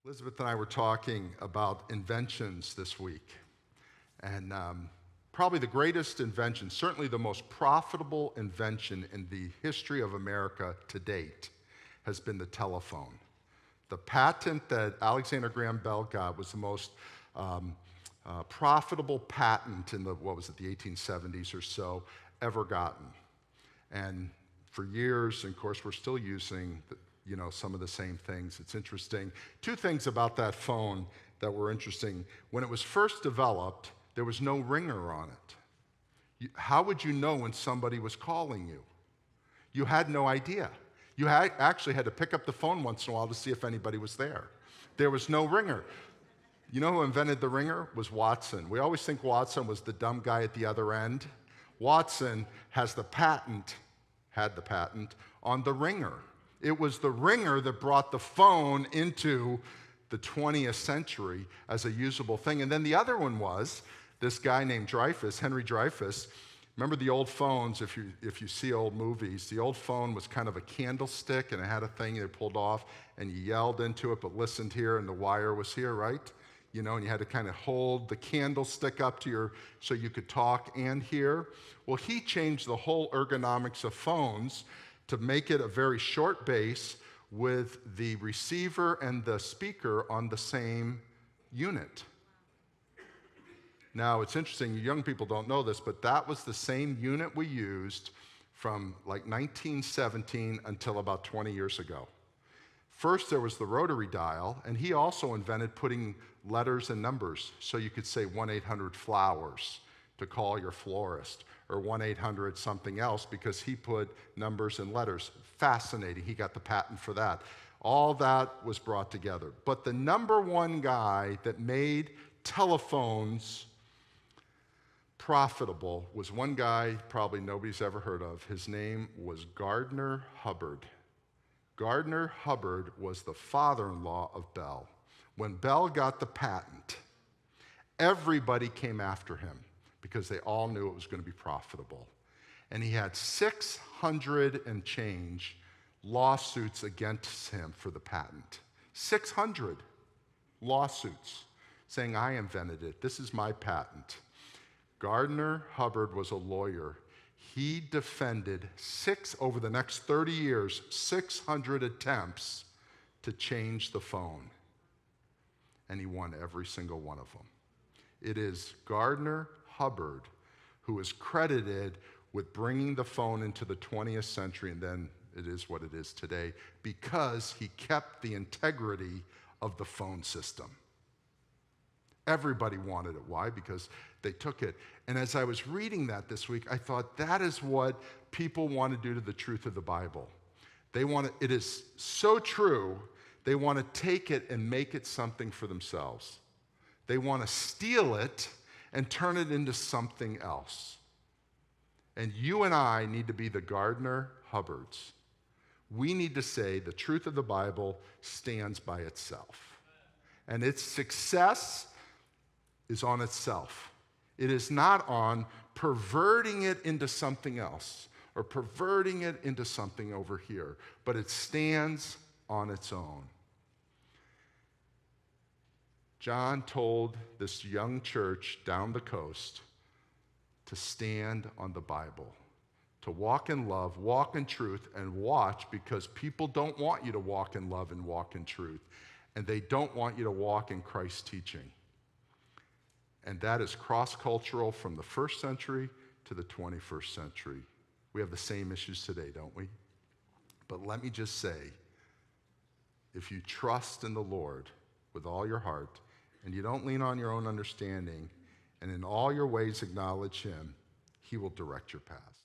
Elizabeth and I were talking about inventions this week, and probably the greatest invention, certainly the most profitable invention in the history of America to date, has been the telephone. The patent that Alexander Graham Bell got was the most profitable patent in the 1870s or so, ever gotten. And for years, and of course, we're still using some of the same things. It's interesting. Two things about that phone that were interesting. When it was first developed, there was no ringer on it. How would you know when somebody was calling you? You had no idea. You actually had to pick up the phone once in a while to see if anybody was there. There was no ringer. You know who invented the ringer? Was Watson. We always think Watson was the dumb guy at the other end. Watson had the patent on the ringer. It was the ringer that brought the phone into the 20th century as a usable thing. And then the other one was this guy named Dreyfus, Henry Dreyfus. Remember the old phones, if you see old movies, the old phone was kind of a candlestick and it had a thing they pulled off and you yelled into it but listened here and the wire was here, right? And you had to kind of hold the candlestick up to so you could talk and hear. Well, he changed the whole ergonomics of phones to make it a very short base with the receiver and the speaker on the same unit. Now, it's interesting, you young people don't know this, but that was the same unit we used from like 1917 until about 20 years ago. First, there was the rotary dial, and he also invented putting letters and numbers so you could say 1-800-FLOWERS to call your florist, or 1-800 something else because he put numbers and letters. Fascinating. He got the patent for that. All that was brought together. But the number one guy that made telephones profitable was one guy probably nobody's ever heard of. His name was Gardner Hubbard. Gardner Hubbard was the father-in-law of Bell. When Bell got the patent, everybody came after him because they all knew it was going to be profitable. And he had 600 and change lawsuits against him for the patent. 600 lawsuits saying, I invented it. This is my patent. Gardner Hubbard was a lawyer. He defended over the next 30 years, 600 attempts to change the phone. And he won every single one of them. It is Gardner Hubbard who is credited with bringing the phone into the 20th century, and then it is what it is today, because he kept the integrity of the phone system. Everybody wanted it. Why? Because they took it. And as I was reading that this week, I thought that is what people want to do to the truth of the Bible. It is so true, they want to take it and make it something for themselves. They want to steal it and turn it into something else. And you and I need to be the Gardner Hubbards. We need to say the truth of the Bible stands by itself. And its success is on itself. It is not on perverting it into something else or perverting it into something over here, but it stands on its own. John told this young church down the coast to stand on the Bible, to walk in love, walk in truth, and watch, because people don't want you to walk in love and walk in truth, and they don't want you to walk in Christ's teaching. And that is cross-cultural from the first century to the 21st century. We have the same issues today, don't we? But let me just say, if you trust in the Lord with all your heart, and you don't lean on your own understanding, and in all your ways acknowledge Him, He will direct your path.